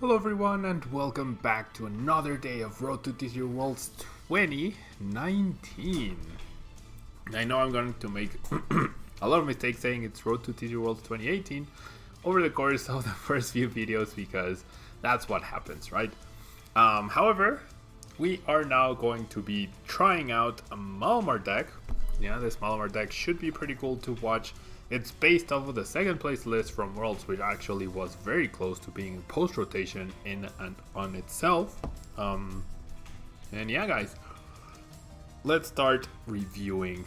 Hello everyone and welcome back to another day of Road to TCG Worlds 2019. I know I'm going to make a lot of mistakes saying it's Road to TCG Worlds 2018 over the course of the first few videos because that's what happens, right? However, we are now going to be trying out a Malamar deck. Yeah, this Malamar deck should be pretty cool to watch. It's based off of the second place list from Worlds, which actually was very close to being post-rotation in and on itself. And yeah, guys, let's start reviewing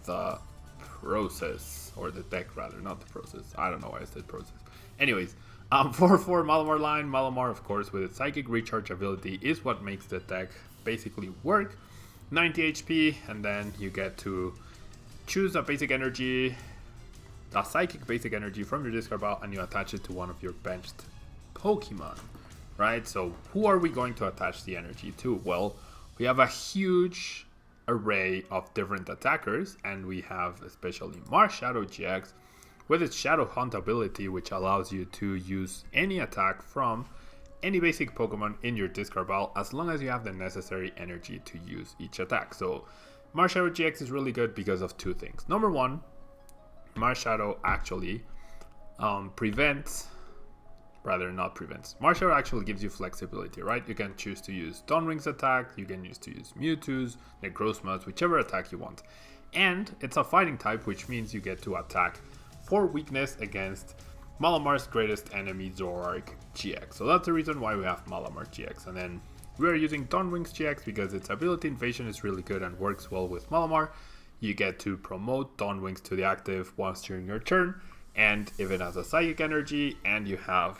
the process, or the deck rather, not the process. I don't know why I said process. Anyways, 4/4 Malamar line. Malamar, of course, with its Psychic Recharge ability is what makes the deck basically work. 90 HP, and then you get to choose a basic energy, a psychic basic energy from your discard pile, and you attach it to one of your benched Pokemon, right? So who are we going to attach the energy to? Well, we have a huge array of different attackers, and we have especially Marshadow GX with its Shadow Hunt ability, which allows you to use any attack from any basic Pokemon in your discard pile as long as you have the necessary energy to use each attack. So Marshadow GX is really good because of two things. Number one, Marshadow actually Marshadow actually gives you flexibility, right? You can choose to use Dawnwing's attack, you can choose to use Mewtwo's, Necrozma's, whichever attack you want. And it's a fighting type, which means you get to attack for weakness against Malamar's greatest enemy, Zoroark GX. So that's the reason why we have Malamar GX. And then we're using Dawnwing's GX because its ability invasion is really good and works well with Malamar. You get to promote Dawnwings to the active once during your turn, and if it has a Psychic Energy and you have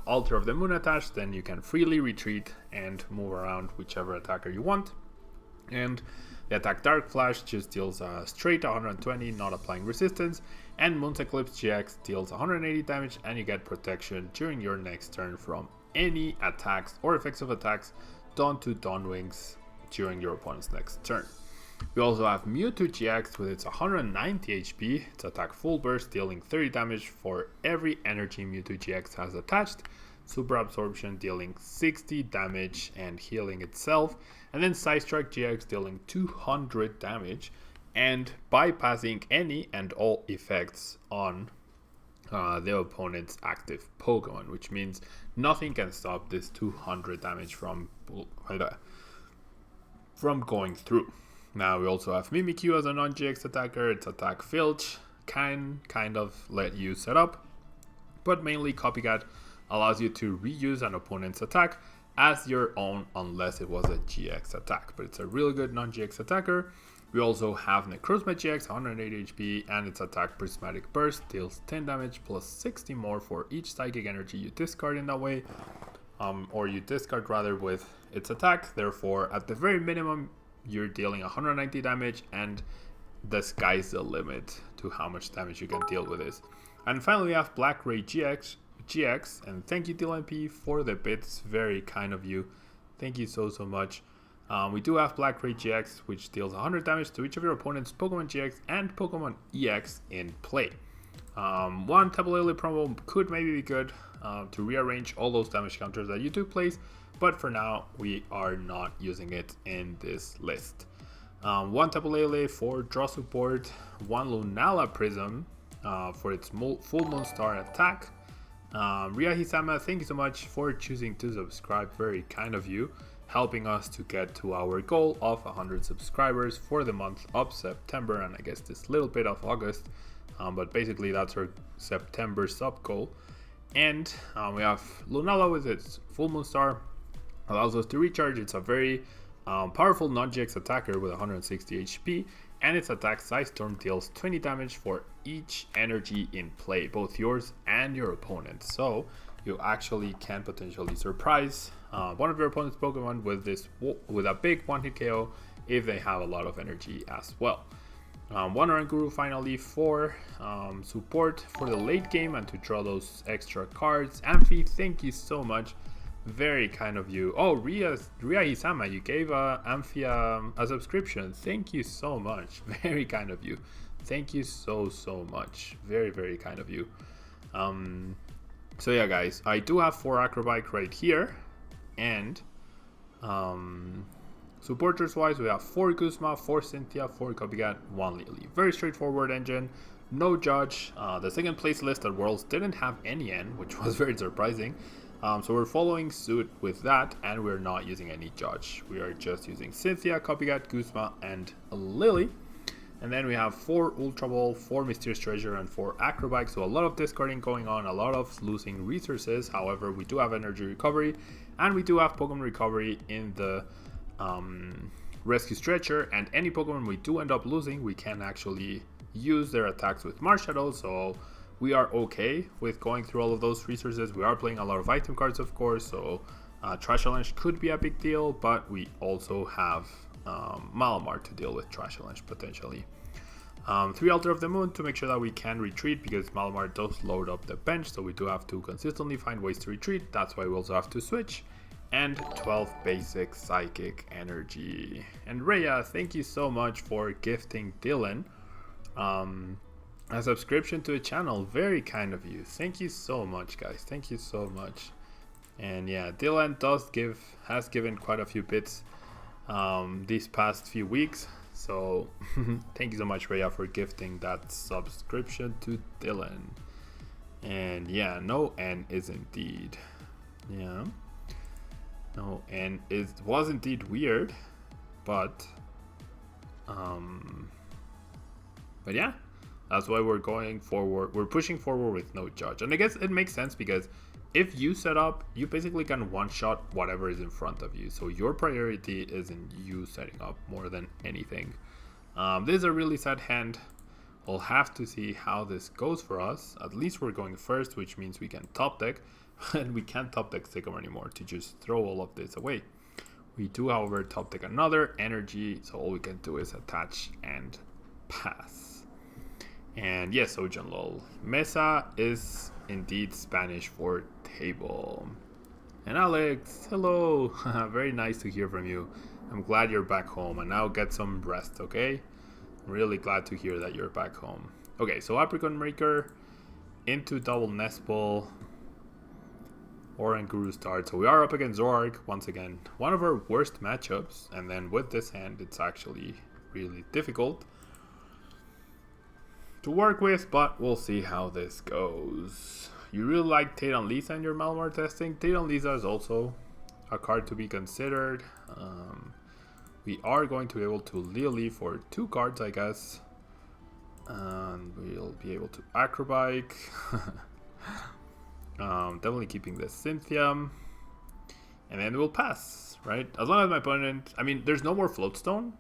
Altar of the Moon attached, then you can freely retreat and move around whichever attacker you want. And the attack Dark Flash just deals a straight 120, not applying resistance, and Moon's Eclipse GX deals 180 damage, and you get protection during your next turn from any attacks or effects of attacks done to Dawnwings during your opponent's next turn. We also have Mewtwo GX with its 190 HP, its attack full burst, dealing 30 damage for every energy Mewtwo GX has attached, Super Absorption dealing 60 damage and healing itself, and then Psystrike GX dealing 200 damage and bypassing any and all effects on the opponent's active Pokemon, which means nothing can stop this 200 damage from going through. Now we also have Mimikyu as a non-GX attacker. Its attack Filch can kind of let you set up, but mainly Copycat allows you to reuse an opponent's attack as your own unless it was a GX attack, but it's a really good non-GX attacker. We also have Necrozma GX, 180 HP, and its attack Prismatic Burst deals 10 damage plus 60 more for each Psychic Energy you discard in that way, or you discard rather with its attack. Therefore, at the very minimum, you're dealing 190 damage, and the sky's the limit to how much damage you can deal with this. And finally, we have Black Ray GX, and thank you DLMP for the bits, very kind of you. Thank you so much. We do have Black Ray GX, which deals 100 damage to each of your opponent's Pokemon GX and Pokemon EX in play. One Tablemon promo could maybe be good to rearrange all those damage counters that you do place, but for now we are not using it in this list. One Tapu Lele for draw support, one Lunala Prism for its full Moon Star attack. Ria Hisama, thank you so much for choosing to subscribe, very kind of you, helping us to get to our goal of 100 subscribers for the month of September, and I guess this little bit of August, but basically that's our September sub goal. And we have Lunala with its full Moon Star, allows us to recharge. It's a very powerful non-GX attacker with 160 HP, and its attack Size Storm deals 20 damage for each energy in play, both yours and your opponent's. So you actually can potentially surprise one of your opponent's Pokemon with a big one-hit KO if they have a lot of energy as well. One Oranguru finally for support for the late game and to draw those extra cards. Amphi, thank you so much. Very kind of you. Oh, Ria Hisama, you gave Amphi a subscription. Thank you so much. Very kind of you. Thank you so much. Very kind of you. So yeah, guys, I do have 4 Acrobike right here, and supporters wise, we have 4 Guzma, 4 Cynthia, 4 Copycat, 1 Lily. Very straightforward engine, no judge. The second place list at Worlds didn't have any N, which was very surprising. So we're following suit with that, and we're not using any judge. We are just using Cynthia, Copycat, Guzma, and Lily. And then we have 4 Ultra Ball, 4 Mysterious Treasure, and 4 Acrobike. So a lot of discarding going on, a lot of losing resources. However, we do have Energy Recovery, and we do have Pokemon Recovery in the Rescue Stretcher. And any Pokemon we do end up losing, we can actually use their attacks with Marshadow. So we are okay with going through all of those resources. We are playing a lot of item cards, of course. So Trash Challenge could be a big deal, but we also have Malamar to deal with Trash Challenge potentially. 3 Altar of the Moon to make sure that we can retreat, because Malamar does load up the bench, so we do have to consistently find ways to retreat. That's why we also have to switch. And 12 basic Psychic Energy. And Rhea, thank you so much for gifting Dylan a subscription to a channel. Very kind of you. Thank you so much, guys. Thank you so much. And yeah, Dylan has given quite a few bits these past few weeks, so thank you so much, Rhea, for gifting that subscription to Dylan. And yeah, no N is indeed, yeah, no N was indeed weird, but yeah, that's why we're going forward. We're pushing forward with no judge, and I guess it makes sense because if you set up, you basically can one-shot whatever is in front of you. So your priority is in you setting up more than anything. This is a really sad hand. We'll have to see how this goes for us. At least we're going first, which means we can top deck. And we can't top deck Sycamore anymore to just throw all of this away. We do, however, top deck another energy. So all we can do is attach and pass. And yes, Ojan lol. Mesa is indeed Spanish for table. And Alex, hello. Very nice to hear from you. I'm glad you're back home, and now get some rest, okay? I'm really glad to hear that you're back home. Okay, so Apricot Maker into double Nespal or Guru start. So we are up against Zorg once again. One of our worst matchups, and then with this hand it's actually really difficult to work with, but we'll see how this goes. You really like Tate Lisa in your Malamar testing? Tate Lisa is also a card to be considered. We are going to be able to Lily for 2 cards, I guess. And we'll be able to Acrobike. Definitely keeping the Cynthia. And then we'll pass, right? As long as my opponent... I mean, there's no more Floatstone.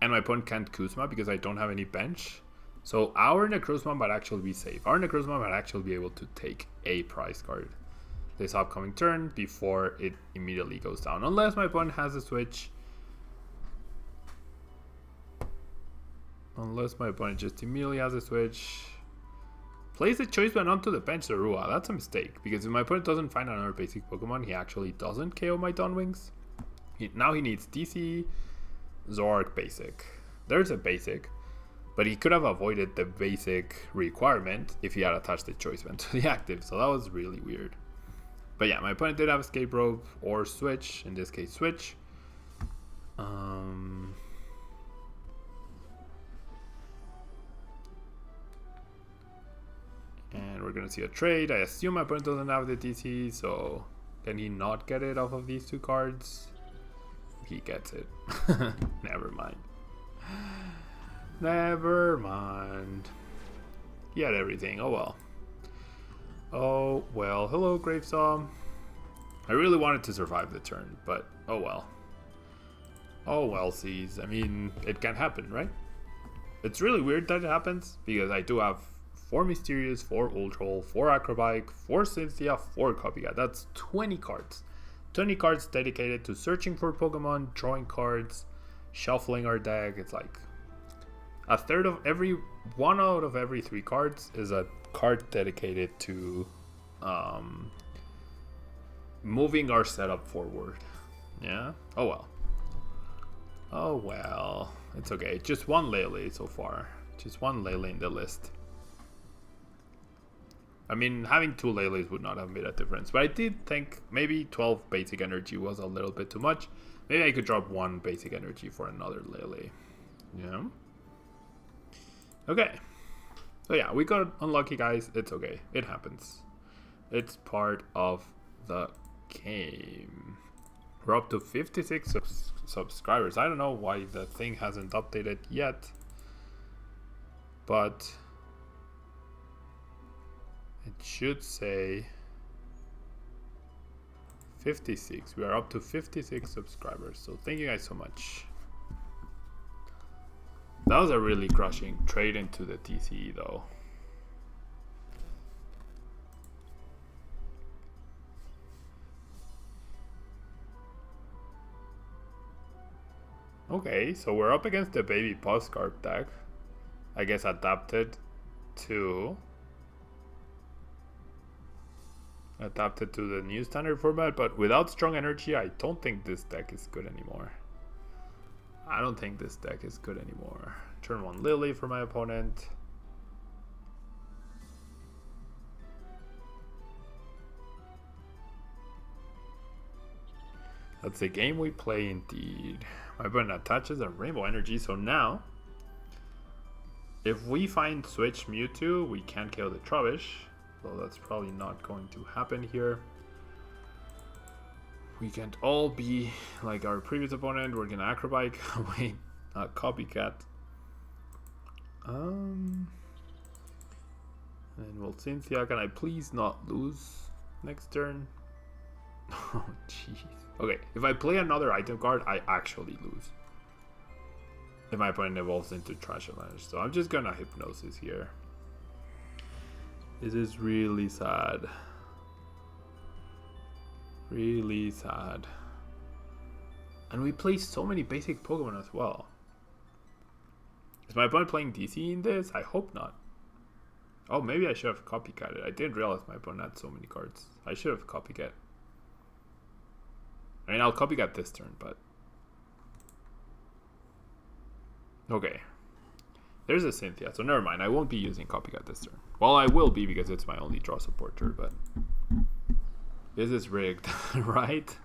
And my opponent can't Kuzma because I don't have any bench. So our Necrozma might actually be safe. Our Necrozma might actually be able to take a prize card this upcoming turn before it immediately goes down. Unless my opponent has a switch. Unless my opponent just immediately has a switch. Plays the Choice Band onto the bench Zorua. That's a mistake. Because if my opponent doesn't find another basic Pokemon, he actually doesn't KO my Dawnwings. Now he needs DC, Zork, basic. There's a basic. But he could have avoided the basic requirement if he had attached the Choice Band to the active. So that was really weird. But yeah, my opponent did have Escape Rope or Switch. In this case, Switch. And we're going to see a trade. I assume my opponent doesn't have the DC. So can he not get it off of these 2 cards? He gets it. Never mind. Never mind. He had everything. Oh well. Oh well. Hello, Gravesaw. I really wanted to survive the turn, but oh well. Oh well, sees. I mean, it can happen, right? It's really weird that it happens because I do have 4 Mysterious, 4 Ultra, 4 Acrobike, 4 Cynthia, 4 Copycat. That's 20 cards. 20 cards dedicated to searching for Pokemon, drawing cards, shuffling our deck. It's like a third of every 1 out of every 3 cards is a card dedicated to moving our setup forward. Yeah. Oh well. Oh well. It's okay. Just 1 Lele so far. Just 1 Lele in the list. I mean, having 2 Lele's would not have made a difference. But I did think maybe 12 basic energy was a little bit too much. Maybe I could drop 1 basic energy for another Lele. Yeah. Okay. So yeah, we got unlucky, guys. It's okay. It happens. It's part of the game. We're up to 56 subscribers. I don't know why the thing hasn't updated yet. But it should say 56. We are up to 56 subscribers. So thank you guys so much. That was a really crushing trade into the TCE though. Okay, so we're up against the baby postcard deck. I guess adapted to the new standard format, but without strong energy, I don't think this deck is good anymore. I don't think this deck is good anymore. Turn 1 Lily for my opponent. That's the game we play indeed. My opponent attaches a rainbow energy, so now if we find switch Mewtwo, we can't kill the Trubbish. So that's probably not going to happen here. We can't all be like our previous opponent. We're gonna acrobike. Wait, copycat. And well, Cynthia, can I please not lose next turn? Oh jeez. Okay, if I play another item card, I actually lose. If my opponent evolves into Trash Avalanche. So I'm just gonna Hypnosis here. This is really sad. Really sad. And we play so many basic Pokemon as well. Is my opponent playing DC in this? I hope not. Oh, maybe I should have copycatted. I didn't realize my opponent had so many cards. I should have copycat. I mean, I'll copycat this turn, but... Okay. There's a Cynthia, so never mind. I won't be using copycat this turn. Well, I will be because it's my only draw supporter, but... This is rigged, right?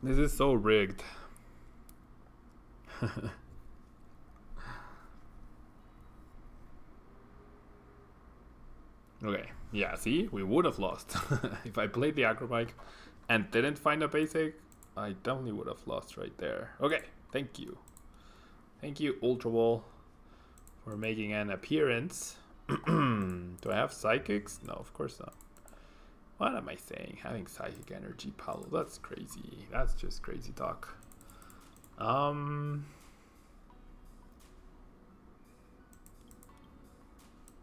This is so rigged. Okay, yeah, see? We would have lost. If I played the Acrobike and didn't find a basic, I definitely would have lost right there. Okay, thank you. Thank you, Ultra Ball, for making an appearance. Do I have Psychics? No, of course not. What am I saying? Having Psychic Energy, Paulo. That's crazy. That's just crazy talk.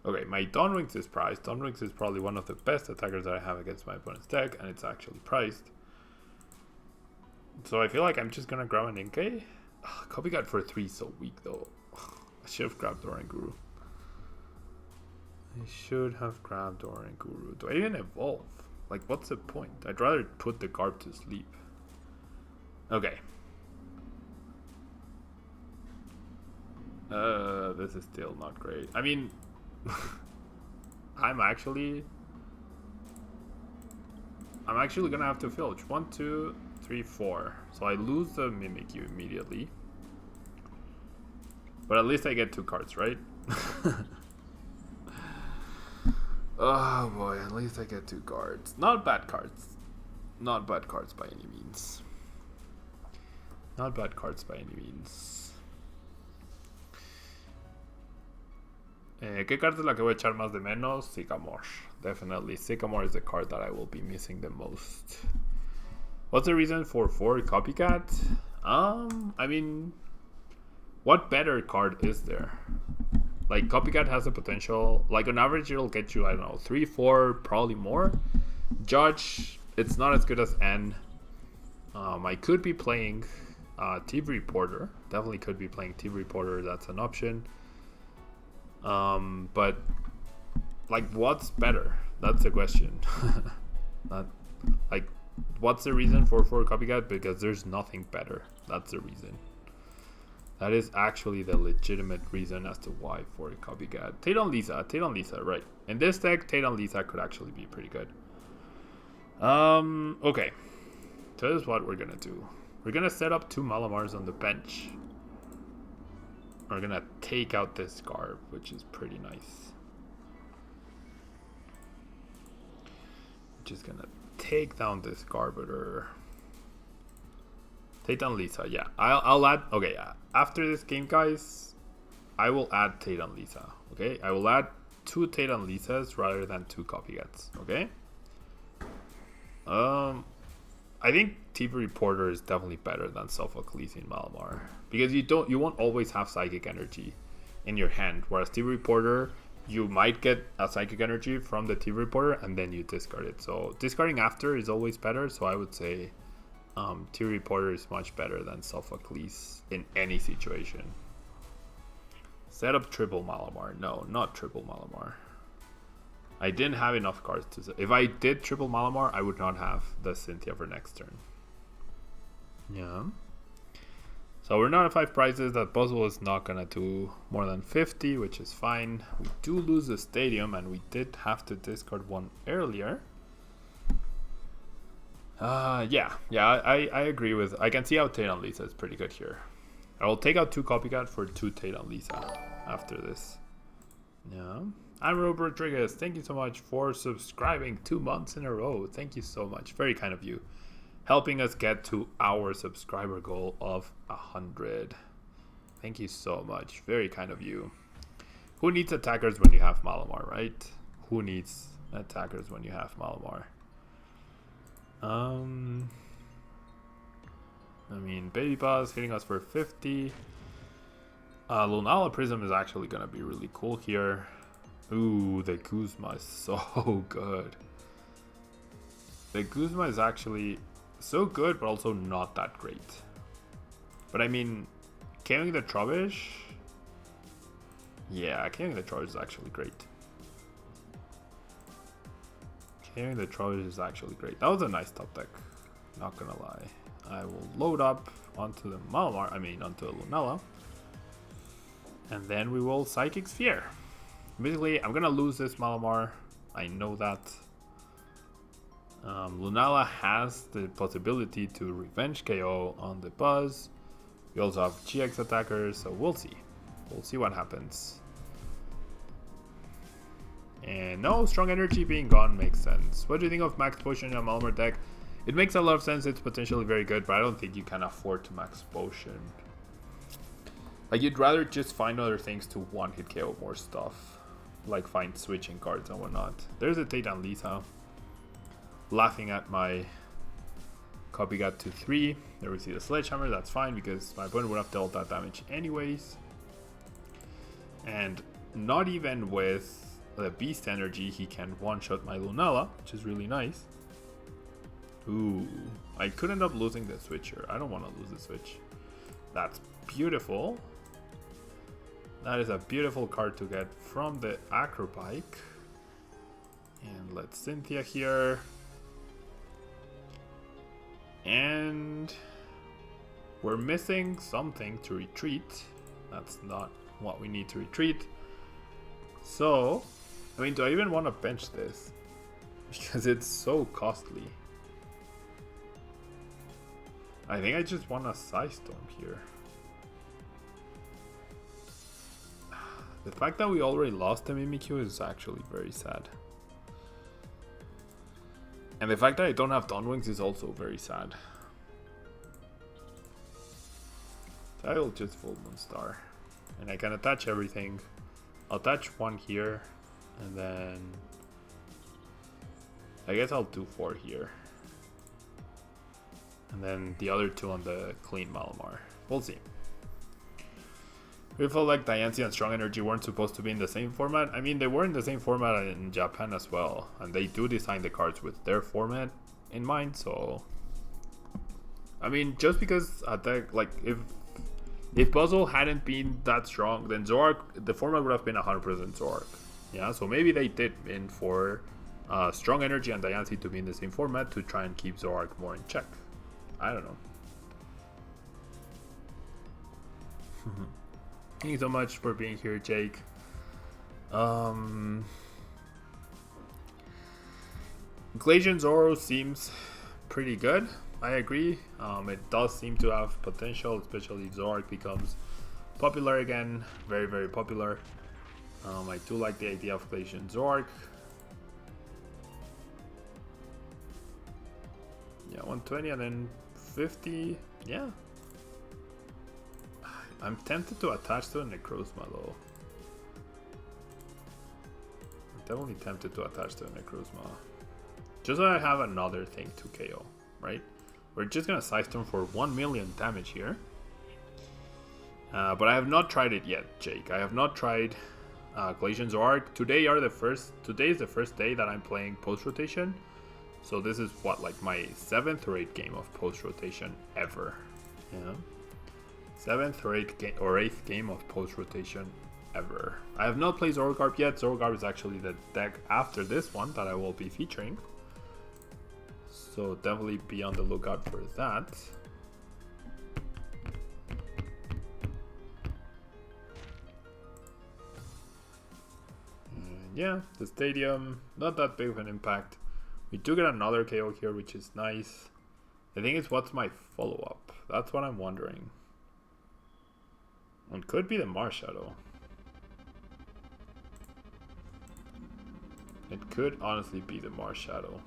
Okay, my Dawnwings is priced. Dawnwings is probably one of the best attackers that I have against my opponent's deck, and it's actually priced. So I feel like I'm just gonna grab an Inkay. Copycat for 3 is so weak though. I should have grabbed Oranguru. I should have grabbed Oranguru. Do I even evolve? Like, what's the point? I'd rather put the Garb to sleep. Okay. This is still not great. I mean, I'm actually gonna have to filch. 1, 2, 3, 4. So I lose the Mimikyu immediately. But at least I get 2 cards, right? Oh boy, at least I get 2 cards. Not bad cards. Not bad cards by any means. Not bad cards by any means. ¿Qué carta es la que voy a echar más de menos? Sycamore. Definitely. Sycamore is the card that I will be missing the most. What's the reason for 4 copycat? I mean, what better card is there? Like, copycat has the potential, like on average it'll get you, I don't know, 3, 4, probably more. Judge, it's not as good as N. I could be playing TV Reporter. Definitely could be playing TV Reporter. That's an option. But like, what's better? That's the question. Not like, what's the reason for copycat? Because there's nothing better. That's the reason. That is actually the legitimate reason as to why for a copycat. Tate-on Lisa, right. In this deck, Tate-on Lisa could actually be pretty good. Okay. So this is what we're gonna do. We're gonna set up 2 Malamars on the bench. We're gonna take out this Garb, which is pretty nice. Just gonna take down this Garbiter. Tate-on Lisa, yeah. I'll add, okay, yeah. After this game, guys, I will add Tate-on Lisa, okay? I will add 2 Tate-on Lisas rather than 2 copycats, okay? I think TV Reporter is definitely better than Self-Ecclesian Malamar. Because you won't always have Psychic Energy in your hand, whereas TV Reporter, you might get a Psychic Energy from the TV Reporter and then you discard it. So discarding after is always better, so I would say TV Reporter is much better than Self-Ecclesian in any situation. Set up triple Malamar. No, not triple Malamar. I didn't have enough cards to set. If I did triple Malamar, I would not have the Cynthia for next turn. Yeah. So we're not at 5 prizes. That buzzwole is not gonna do more than 50, which is fine. We do lose the stadium, and we did have to discard one earlier. Yeah, I agree with. I can see how Tate-on Lisa is pretty good here. I will take out 2 copycat for 2 Tate-on Lisa after this. Yeah. I'm Rob Rodriguez. Thank you so much for subscribing 2 months in a row. Thank you so much. Very kind of you. Helping us get to our subscriber goal of 100. Thank you so much. Very kind of you. Who needs attackers when you have Malamar, right? Who needs attackers when you have Malamar? I mean, Baby Boss hitting us for 50. Lunala Prism is actually going to be really cool here. Ooh, the Guzma is so good. The Guzma is actually so good, but also not that great. But I mean, carrying the Trubbish... Yeah, carrying the Trubbish is actually great. Carrying the Trubbish is actually great. That was a nice top deck, not gonna lie. I will load up onto the Malamar, onto the Lunala. And then we will Psychic Sphere. Basically, I'm gonna lose this Malamar. I know that. Lunala has the possibility to revenge KO on the Buzz. We also have GX attackers, so we'll see. We'll see what happens. And no, Strong Energy being gone makes sense. What do you think of Max Potion in a Malamar deck? It makes a lot of sense. It's potentially very good, but I don't think you can afford to Max Potion. Like, you'd rather just find other things to one-hit KO more stuff. Like find switching cards and whatnot. There's a Tate-on Lisa. Laughing at my copycat to 3. There we see the Sledgehammer. That's fine because my opponent would have dealt that damage anyways. And not even with the Beast Energy, he can one-shot my Lunala, which is really nice. Ooh, I could end up losing the switcher. I don't want to lose the switch. That's beautiful. That is a beautiful card to get from the Acrobike. And let's Cynthia here. And we're missing something to retreat. That's not what we need to retreat. So, I mean, do I even want to bench this? Because it's so costly. I think I just want a Psystorm here. The fact that we already lost the Mimikyu is actually very sad. And the fact that I don't have Dawnwings is also very sad. So I will just full Moonstar. And I can attach everything. I'll attach one here. And then I guess I'll do 4 here. And then the other 2 on the clean Malamar. We'll see. We felt like Diancie and Strong Energy weren't supposed to be in the same format. I mean, they were in the same format in Japan as well. And they do design the cards with their format in mind. So, I mean, just because like if Puzzle hadn't been that strong, then Zoroark, the format would have been 100% Zoroark. Yeah, so maybe they did in for Strong Energy and Diancie to be in the same format to try and keep Zoroark more in check. I don't know. Thank you so much for being here, Jake. Glacian Zoro seems pretty good. I agree. It does seem to have potential, especially if Zork becomes popular again. Very, very popular. I do like the idea of Glacian Zork. Yeah, 120 and then 50. Yeah. I'm tempted to attach to a Necrozma though. I'm definitely tempted to attach to a Necrozma. Just so I have another thing to KO, right? We're just gonna Scythe Storm for 1 million damage here. But I have not tried it yet, Jake. I have not tried Glacian Zork. Today is the first day that I'm playing post rotation. So this is what, like my 7th or 8th game of post rotation ever. Yeah. 7th or 8th game of post rotation ever. I have not played Zorogarb yet. Zorogarb is actually the deck after this one that I will be featuring. So definitely be on the lookout for that. And yeah, the stadium, not that big of an impact. We do get another KO here, which is nice. The thing is, what's my follow-up? That's what I'm wondering. It could be the Marshadow. It could honestly be the Marshadow.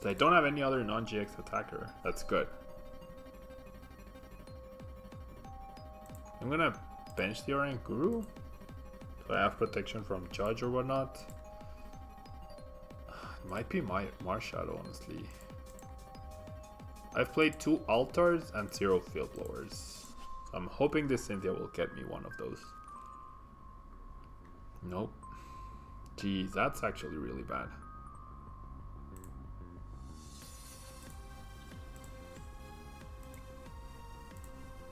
So I don't have any other non-GX attacker. That's good. I'm gonna bench the Orient Guru. So I have protection from Judge or whatnot. It might be my Marshadow, honestly. I've played 2 Altars and 0 Field Blowers. So I'm hoping this Cynthia will get me one of those. Nope. Jeez, that's actually really bad.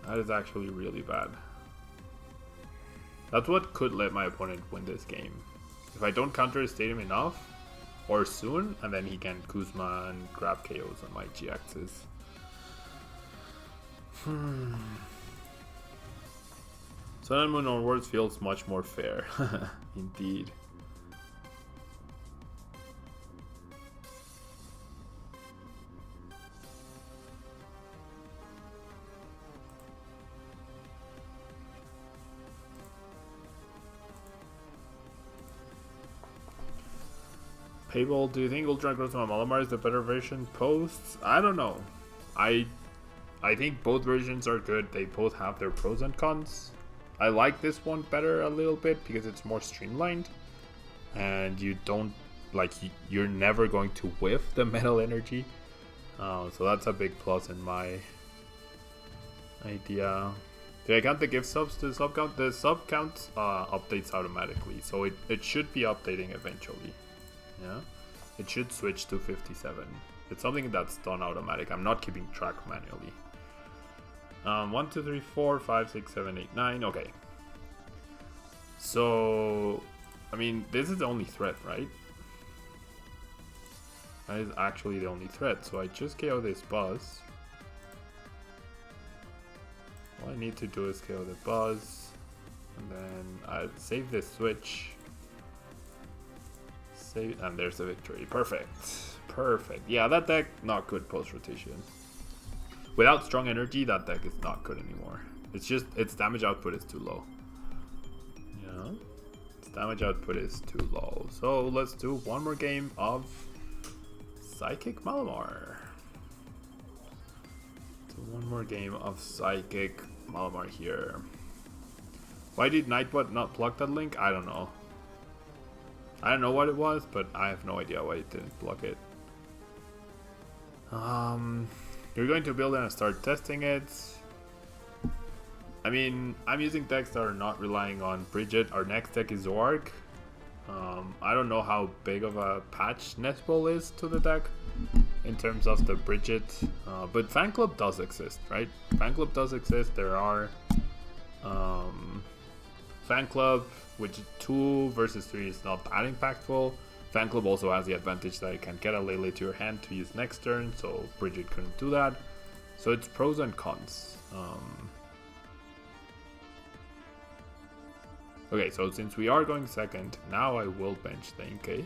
That is actually really bad. That's what could let my opponent win this game. If I don't counter his stadium enough, or soon, and then he can Kuzma and grab KOs on my GXs. Sun and Moon onwards feels much more fair. Indeed. Payball, do you think Ultra Growth from Malamar is the better version posts? I don't know. I think both versions are good. They both have their pros and cons. I like this one better a little bit because it's more streamlined. And you don't, like, you're never going to whiff the metal energy. So that's a big plus in my idea. Did I count the gift subs to the sub count? The sub count updates automatically. So it should be updating eventually. Yeah, it should switch to 57. It's something that's done automatic. I'm not keeping track manually. 1, 2, 3, 4, 5, 6, 7, 8, 9. Okay. So, I mean, this is the only threat, right? That is actually the only threat. So I just KO this Buzz. All I need to do is KO the Buzz. And then I save this switch. And there's the victory. Perfect. Perfect. Yeah, that deck, not good post-rotation. Without strong energy, that deck is not good anymore. It's just, its damage output is too low. Yeah. Its damage output is too low. So let's do one more game of Psychic Malamar. Do one more game of Psychic Malamar here. Why did Nightbot not block that link? I don't know. I don't know what it was, but I have no idea why it didn't block it. You're going to build and start testing it. I mean, I'm using decks that are not relying on Bridget. Our next deck is Zork. I don't know how big of a patch Nesbol is to the deck in terms of the Bridget, but Fan Club does exist, right? Fan Club does exist. There are Fan Club, which 2 versus 3 is not that impactful. Fan Club also has the advantage that it can get a Lele to your hand to use next turn, so Bridget couldn't do that. So it's pros and cons. Okay, so since we are going second, now I will bench the Inkay.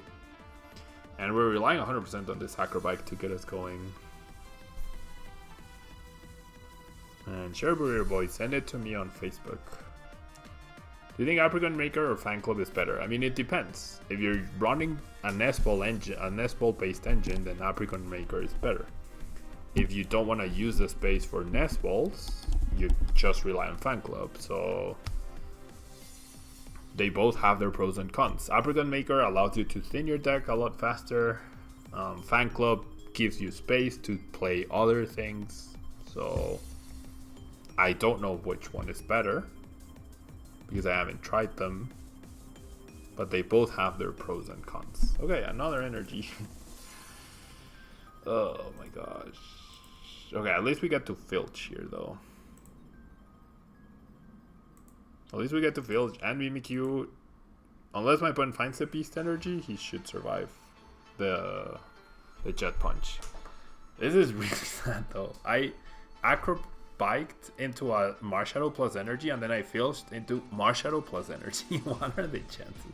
And we're relying 100% on this hacker bike to get us going. And Sherburger Boy, send it to me on Facebook. Do you think Apricot Maker or Fan Club is better? I mean, it depends. If you're running a Nestball engine, a Nestball based engine, then Apricot Maker is better. If you don't want to use the space for Nestballs, you just rely on Fan Club. So they both have their pros and cons. Apricot Maker allows you to thin your deck a lot faster. Fan Club gives you space to play other things. So I don't know which one is better, because I haven't tried them, but they both have their pros and cons. Okay, another energy. Oh my gosh. Okay, at least we get to filch here though. At least we get to filch and Mimikyu. Unless my opponent finds the beast energy, he should survive the jet punch. This is really sad though. I acro-biked into a Marshadow plus energy, and then I filched into Marshadow plus energy. What are the chances?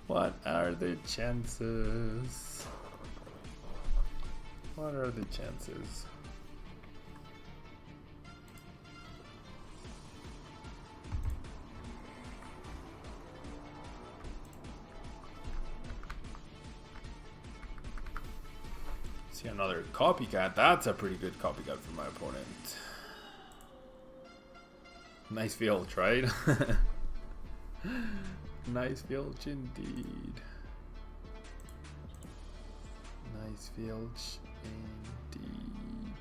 What are the chances? What are the chances? See another copycat. That's a pretty good copycat for my opponent. Nice filch, right? Nice filch indeed. Nice filch indeed.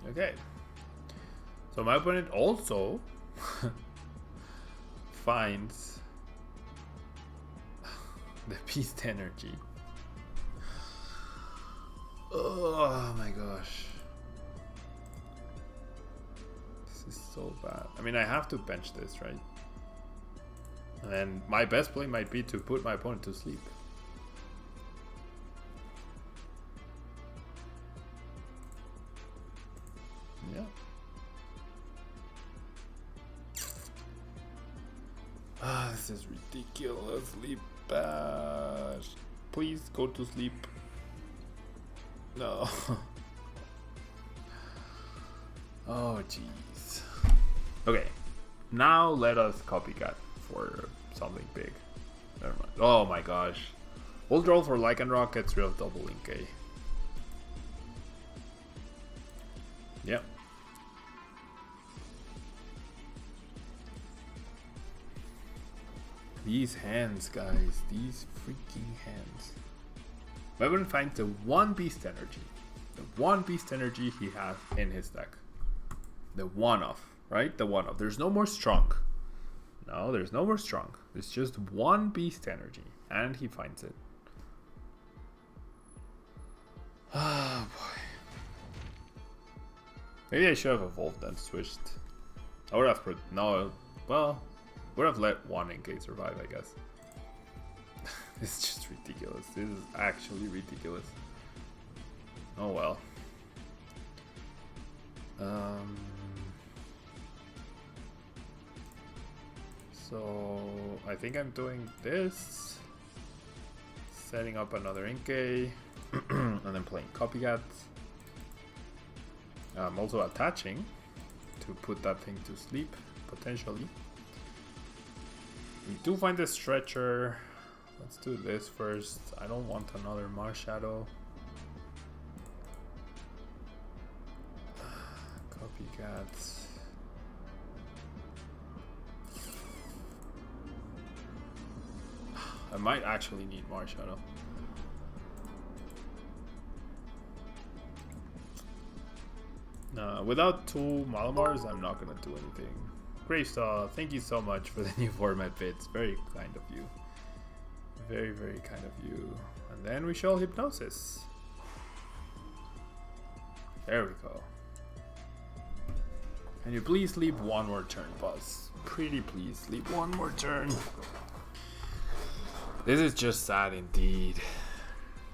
Okay. So my opponent also finds the beast energy. Oh my gosh. This is so bad. I mean, I have to bench this, right? And my best play might be to put my opponent to sleep. Yeah. Ah, this is ridiculously bad. Please go to sleep. No. Oh jeez. Okay. Now let us copycat for something big. Never mind. Oh my gosh. Old roll for Lycanroc gets rid of double Inkay. Yep. These hands, guys. These freaking hands. My opponent finds the one beast energy. The one beast energy he has in his deck. The one-off, right? The one-off. There's no more strong. No, there's no more strong. There's just one beast energy. And he finds it. Oh boy. Maybe I should have evolved and switched. I would have put no, well, would have let one Inkay survive, I guess. It's just ridiculous. This is actually ridiculous. Oh well. So I think I'm doing this, setting up another Inkay, and then playing copycat. I'm also attaching to put that thing to sleep, potentially. We do find the stretcher. Let's do this first. I don't want another Marshadow. Copycat. I might actually need Marshadow. Without two Malamars, I'm not gonna do anything. Gravesaw, thank you so much for the new format bits. Very kind of you. Very, very kind of you. And then we shall Hypnosis. There we go. Can you please sleep one more turn, Buzz? Pretty please, sleep one more turn. This is just sad indeed.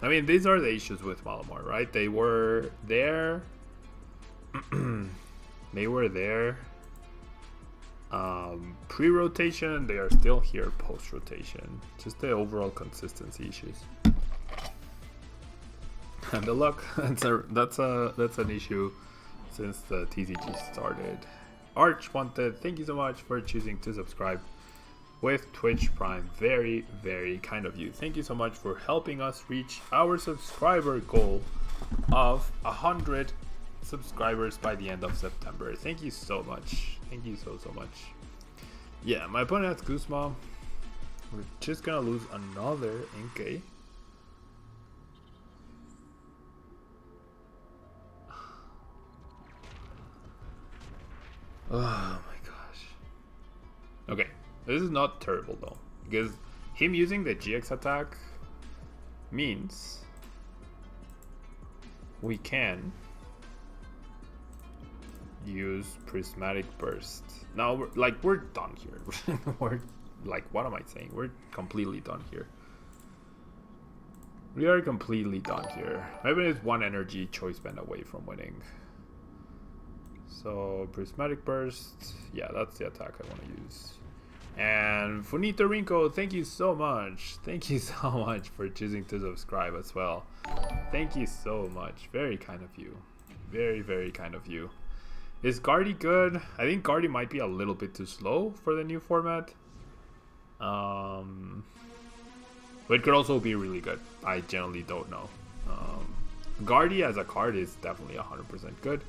I mean, these are the issues with Malamar, right? They were there. They were there pre-rotation. They are still here post-rotation. Just the overall consistency issues. And the luck, that's an issue since the TCG started. Arch wanted, thank you so much for choosing to subscribe with Twitch Prime. Very, very kind of you. Thank you so much for helping us reach our subscriber goal of 100 subscribers by the end of September. Thank you so much. Thank you so much. Yeah, my opponent has Guzma. We're just gonna lose another NK. Oh my gosh. Okay, this is not terrible though, because him using the GX attack means we can use Prismatic Burst. Now we're done here. We're like, what am I saying? We're completely done here. We are completely done here. Maybe it's one energy choice band away from winning. So Prismatic Burst, yeah, that's the attack I want to use. And Funito Rinko, thank you so much. Thank you so much for choosing to subscribe as well. Thank you so much. Very kind of you. Very, very kind of you. Is Guardy good? I think Guardy might be a little bit too slow for the new format. But it could also be really good. I generally don't know. Guardy as a card is definitely 100% good.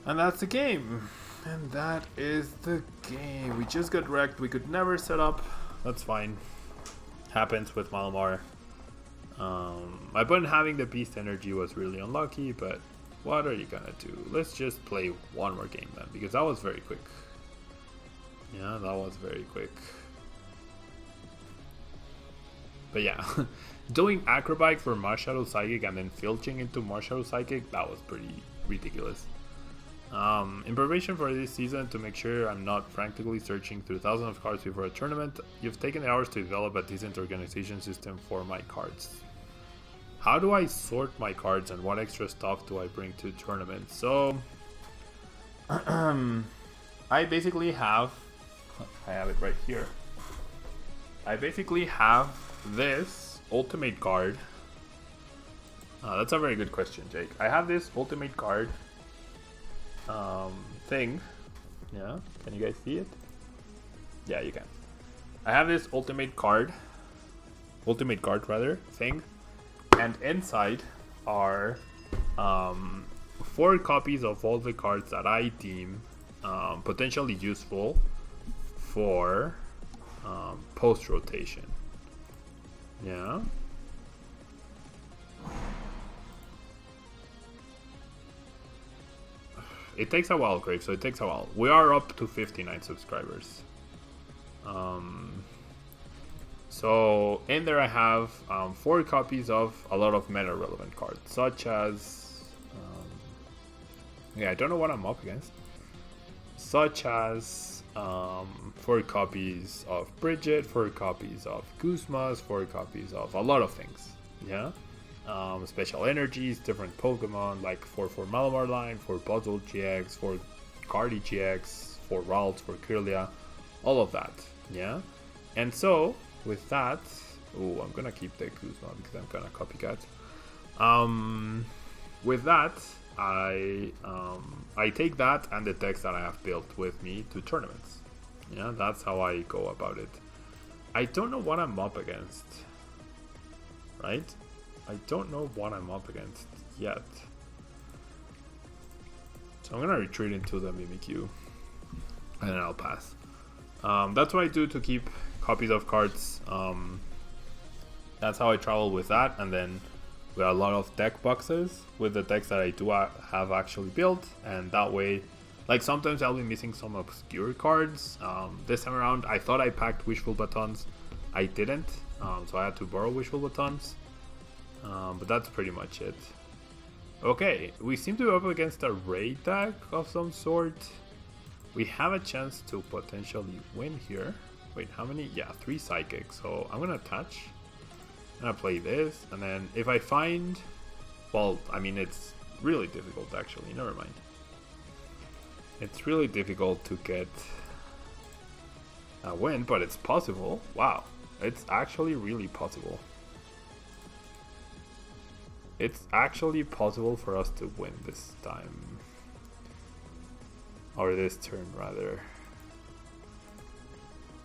And that's the game. And that is the game. We just got wrecked. We could never set up. That's fine. Happens with Malamar. My opponent having the beast energy was really unlucky, but what are you gonna do? Let's just play one more game then, because that was very quick. Yeah, that was very quick. But yeah, doing Acrobike for Marshadow Psychic and then filching into Marshadow Psychic, that was pretty ridiculous. In preparation for this season, to make sure I'm not frantically searching through thousands of cards before a tournament, you've taken the hours to develop a decent organization system for my cards. How do I sort my cards and what extra stuff do I bring to tournaments? So, I basically have, I have it right here. I basically have this ultimate card. That's a very good question, Jake. I have this ultimate card thing. Yeah, can you guys see it? Yeah, you can. I have this ultimate card rather thing, and inside are 4 copies of all the cards that I deem potentially useful for post rotation. Yeah. It takes a while, Grave, so it takes a while. We are up to 59 subscribers. So in there I have 4 copies of a lot of meta relevant cards, such as yeah, I don't know what I'm up against, such as 4 copies of Bridget, 4 copies of Guzmas, 4 copies of a lot of things. Yeah. Special energies, different Pokemon, like 4 Malamar line, 4 buzzwole GX, 4 Guardy GX, 4 Ralts, 4 Kirlia, all of that. Yeah. And so with that, oh, I'm gonna keep the Guzma because I'm gonna copycat. With that, I take that and the decks that I have built with me to tournaments. Yeah, that's how I go about it. I don't know what I'm up against, right? I don't know what I'm up against yet. So I'm gonna retreat into the Mimikyu and then I'll pass. That's what I do to keep copies of cards. That's how I travel with that, and then we have a lot of deck boxes with the decks that I do have actually built, and that way, like sometimes I'll be missing some obscure cards. This time around I thought I packed Wishful Batons. I didn't, so I had to borrow Wishful Batons. But that's pretty much it. Okay, we seem to be up against a raid deck of some sort. We have a chance to potentially win here. Wait, how many? Yeah, 3 psychics. So I'm gonna attach. I'm gonna play this, and then if I find... Well, I mean, it's really difficult, actually. Never mind. It's really difficult to get a win, but it's possible. Wow. It's actually really possible. It's actually possible for us to win this time. Or this turn, rather.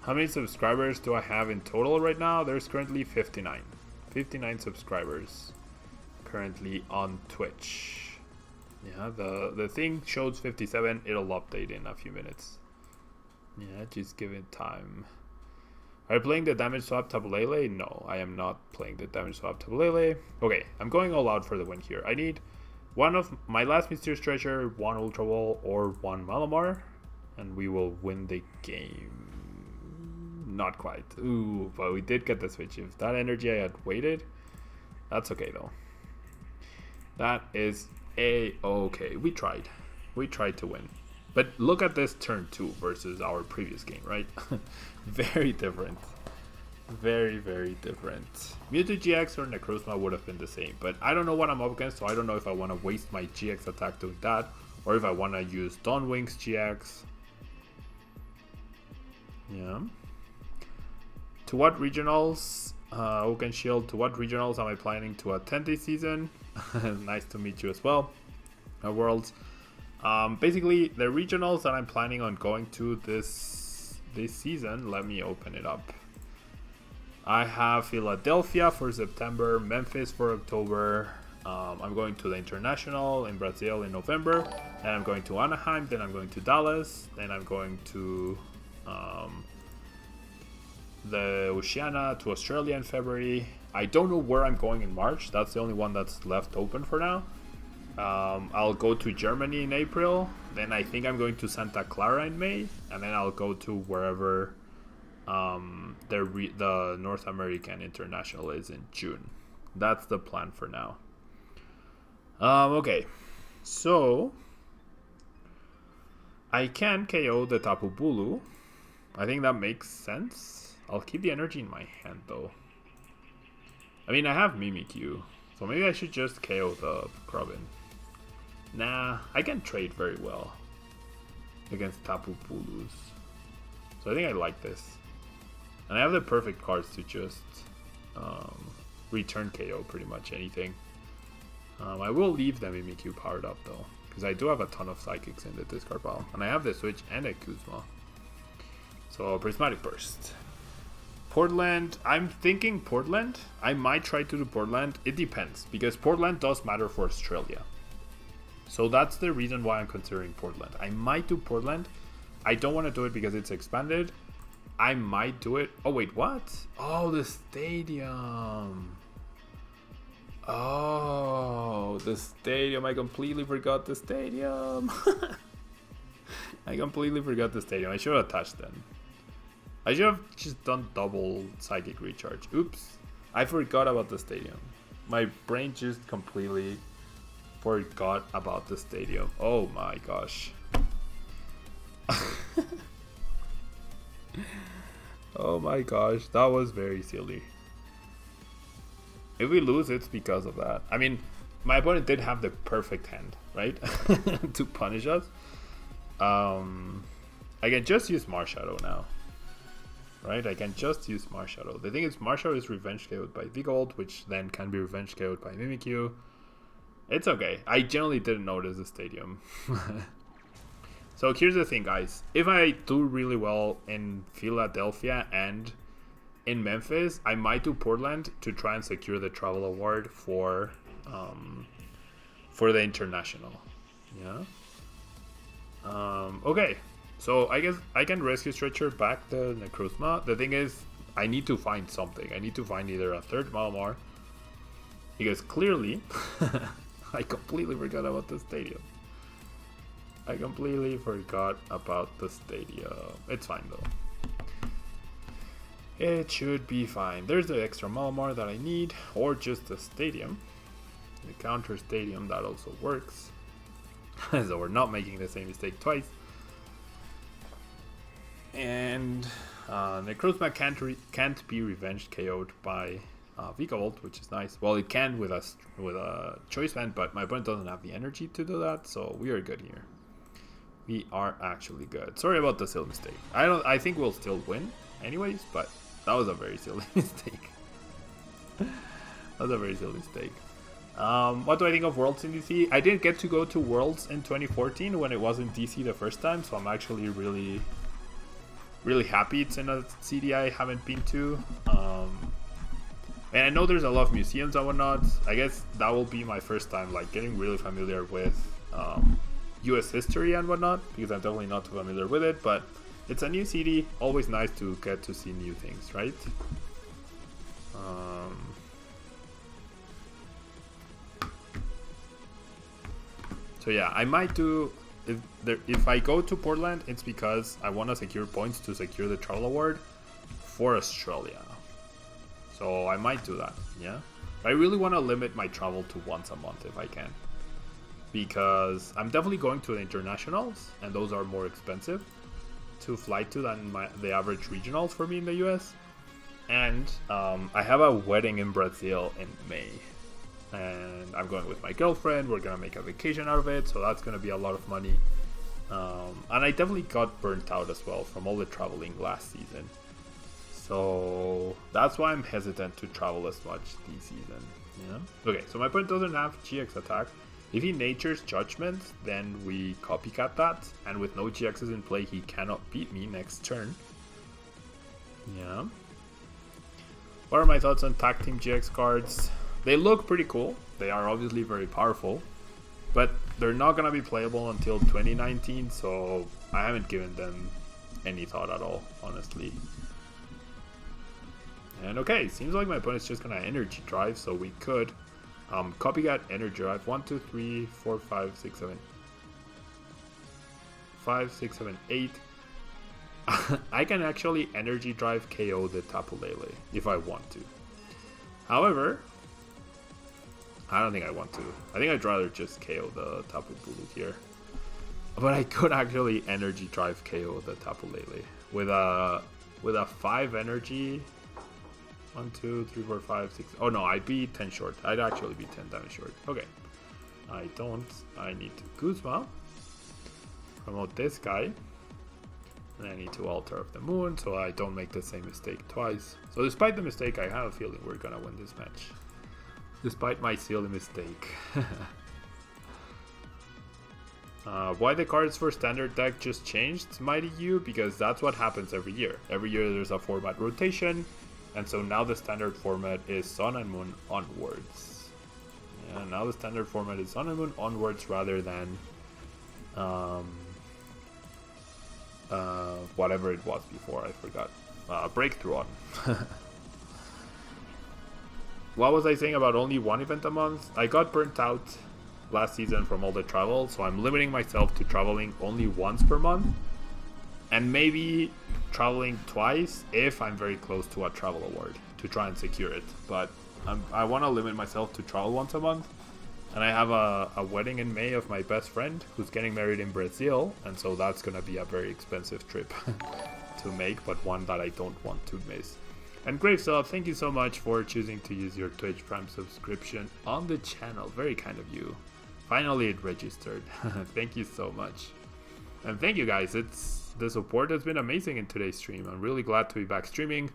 How many subscribers do I have in total right now? There's currently 59. 59 subscribers currently on Twitch. Yeah, the thing shows 57. It'll update in a few minutes. Yeah, just give it time. Are you playing the damage swap Tabulele? No, I am not playing the damage swap Tabulele. Okay, I'm going all out for the win here. I need one of my last Mysterious Treasure, one Ultra Wall, or one Malamar, and we will win the game. Not quite. Ooh, but we did get the switch. If that energy I had waited, that's okay though. That is okay. We tried. We tried to win. But look at this turn 2 versus our previous game, right? Very different. Very, very different. Mewtwo GX or Necrozma would have been the same, but I don't know what I'm up against, so I don't know if I want to waste my GX attack doing that, or if I want to use Dawnwing's GX. Yeah. To what regionals, Oak and Shield, to what regionals am I planning to attend this season? Nice to meet you as well. Worlds. Basically, the regionals that I'm planning on going to this season, let me open it up. I have Philadelphia for September, Memphis for October. I'm going to the International in Brazil in November. Then I'm going to Anaheim. Then I'm going to Dallas. Then I'm going to the Oceania to Australia in February. I don't know where I'm going in March. That's the only one that's left open for now. I'll go to Germany in April. Then I think I'm going to Santa Clara in May. And then I'll go to wherever the North American International is in June. That's the plan for now. Okay. So I can KO the Tapu Bulu. I think that makes sense. I'll keep the energy in my hand though. I mean, I have Mimikyu, so maybe I should just KO the Krobin. Nah, I can trade very well against Tapu Bulus. So I think I like this. And I have the perfect cards to just return KO pretty much anything. I will leave the Mimikyu powered up though, because I do have a ton of Psychics in the discard pile. And I have the Switch and a Kuzma. So Prismatic Burst. Portland, I'm thinking Portland. I might try to do Portland. It depends, because Portland does matter for Australia. So that's the reason why I'm considering Portland. I might do Portland. I don't want to do it because it's expanded. I might do it. Oh, wait, what? Oh, the stadium. Oh, the stadium. I completely forgot the stadium. I completely forgot the stadium. I should have attached them. I should have just done double Psychic Recharge. Oops. I forgot about the stadium. My brain just completely forgot about the stadium. Oh my gosh. Oh my gosh. That was very silly. If we lose, it's because of that. I mean, my opponent did have the perfect hand, right? To punish us. I can just use Marshadow now. Right, I can just use Marshadow. The thing is, Marshadow is revenge KO'd by Vigold, which then can be revenge KO'd by Mimikyu. It's okay. I generally didn't notice the stadium. So here's the thing, guys. If I do really well in Philadelphia and in Memphis, I might do Portland to try and secure the travel award for the international. Yeah. Okay. So I guess I can rescue Stretcher back the Necrozma. The thing is, I need to find something. I need to find either a third Malamar, because clearly I completely forgot about the stadium. I completely forgot about the stadium. It's fine though. It should be fine. There's the extra Malamar that I need, or just the stadium. The counter stadium, that also works. So we're not making the same mistake twice. And Necrozma can't be revenge KO'd by Vikavolt, which is nice. Well, it can with a choice band, but my opponent doesn't have the energy to do that, so we are good here. We are actually good. Sorry about the silly mistake. I think we'll still win anyways, but that was a very silly mistake. That was a very silly mistake. What do I think of Worlds in DC? I didn't get to go to Worlds in 2014 when it was in DC the first time, so I'm actually really happy it's in a city I haven't been to. And I know there's a lot of museums and whatnot. I guess that will be my first time like getting really familiar with US history and whatnot, because I'm definitely not too familiar with it, but it's a new city, always nice to get to see new things, right? So yeah, I might do, if I go to Portland, it's because I want to secure points to secure the travel award for Australia. So I might do that, yeah? But I really want to limit my travel to once a month if I can, because I'm definitely going to the internationals, and those are more expensive to fly to than the average regionals for me in the US. And I have a wedding in Brazil in May, and I'm going with my girlfriend. We're gonna make a vacation out of it, so that's gonna be a lot of money. And I definitely got burnt out as well from all the traveling last season, so that's why I'm hesitant to travel as much this season. Yeah. Okay, so my opponent doesn't have GX attack. If he natures Judgment, then we copycat that, and with no GXs in play, he cannot beat me next turn. Yeah. What are my thoughts on Tag Team GX cards? They look pretty cool. They are obviously very powerful, but they're not going to be playable until 2019, so I haven't given them any thought at all, honestly. And okay, seems like my opponent's just going to energy drive, so we could copycat energy drive. 1, 2, 3, 4, 5, 6, 7. 5, 6, 7, 8. I can actually energy drive KO the Tapu Lele if I want to. However, I don't think I want to. I think I'd rather just KO the Tapu Bulu here. But I could actually energy drive KO the Tapu Lele with a 5 energy. 1, 2, 3, 4, 5, 6. Oh no, I'd be 10 short. I'd actually be 10 damage short. Okay. I don't. I need to Guzma. Promote this guy. And I need to Altar of the Moon so I don't make the same mistake twice. So despite the mistake, I have a feeling we're gonna win this match. Despite my silly mistake. Why the cards for standard deck just changed, Mighty U? Because that's what happens every year. Every year there's a format rotation, and so now the standard format is Sun and Moon onwards. Yeah, now the standard format is Sun and Moon onwards rather than whatever it was before, I forgot. Breakthrough on. What was I saying about only one event a month? I got burnt out last season from all the travel, so I'm limiting myself to traveling only once per month, and maybe traveling twice if I'm very close to a travel award to try and secure it. But I want to limit myself to travel once a month, and I have a wedding in May of my best friend who's getting married in Brazil, and so that's gonna be a very expensive trip to make, but one that I don't want to miss. And Gravesub, thank you so much for choosing to use your Twitch Prime subscription on the channel. Very kind of you. Finally it registered. Thank you so much. And thank you guys. The support has been amazing in today's stream. I'm really glad to be back streaming.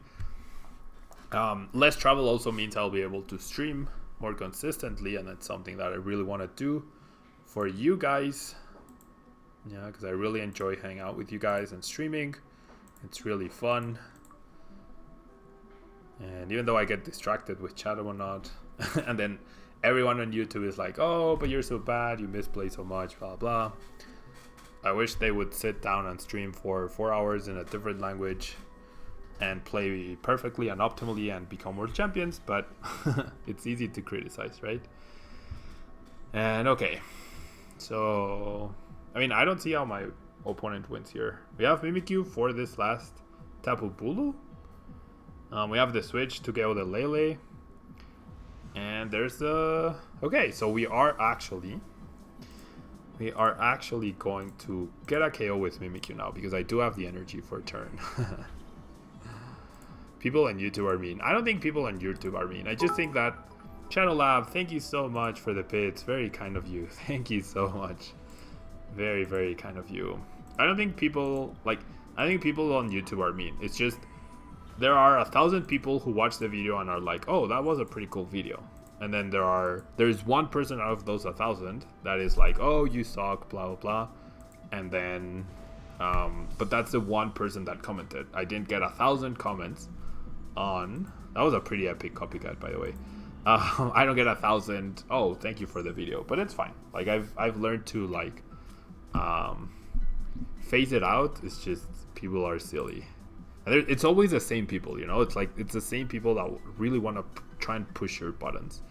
Less travel also means I'll be able to stream more consistently, and that's something that I really want to do for you guys. Yeah, because I really enjoy hanging out with you guys and streaming. It's really fun. And even though I get distracted with chat or not, and then everyone on YouTube is like, oh, but you're so bad, you misplay so much, blah, blah. I wish they would sit down and stream for 4 hours in a different language and play perfectly and optimally and become world champions, but it's easy to criticize, right? And okay, so, I mean, I don't see how my opponent wins here. We have Mimikyu for this last Tapu Bulu. We have the switch to KO the Lele. And there's the... Okay, so we are actually going to get a KO with Mimikyu now, because I do have the energy for a turn. people on YouTube are mean. I don't think people on YouTube are mean. I just think that Shadow Lab, thank you so much for the bits. Very kind of you. Thank you so much. Very, very kind of you. I don't think people I think people on YouTube are mean. It's just there are 1,000 people who watch the video and are like, oh, that was a pretty cool video. And then there's one person out of those 1,000 that is like, oh, you suck, blah blah blah. And then but that's the one person that commented. I didn't get 1,000 comments on. That was a pretty epic copycat, by the way. I don't get 1,000. Oh, thank you for the video, but it's fine. Like I've learned to like phase it out. It's just people are silly, and it's always the same people. You know, it's the same people that really want to try and push your buttons.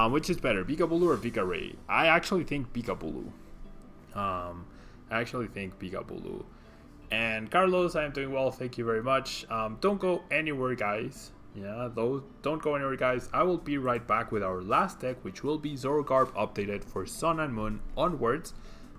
Which is better, Bigabulu or Vikaray? I actually think Bigabulu. And Carlos, I am doing well. Thank you very much. Don't go anywhere, guys. Yeah, don't go anywhere, guys. I will be right back with our last deck, which will be Zorogarb updated for Sun and Moon onwards.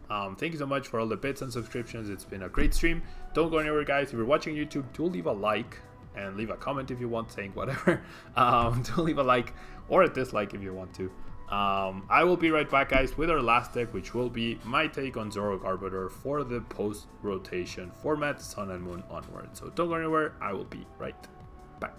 Thank you so much for all the bits and subscriptions. It's been a great stream. Don't go anywhere, guys. If you're watching YouTube, do leave a like and leave a comment if you want, saying whatever. Do leave a like or a dislike if you want to. I will be right back, guys, with our last deck, which will be my take on Zorogarb for the post-rotation format, Sun and Moon onwards. So don't go anywhere. I will be right back.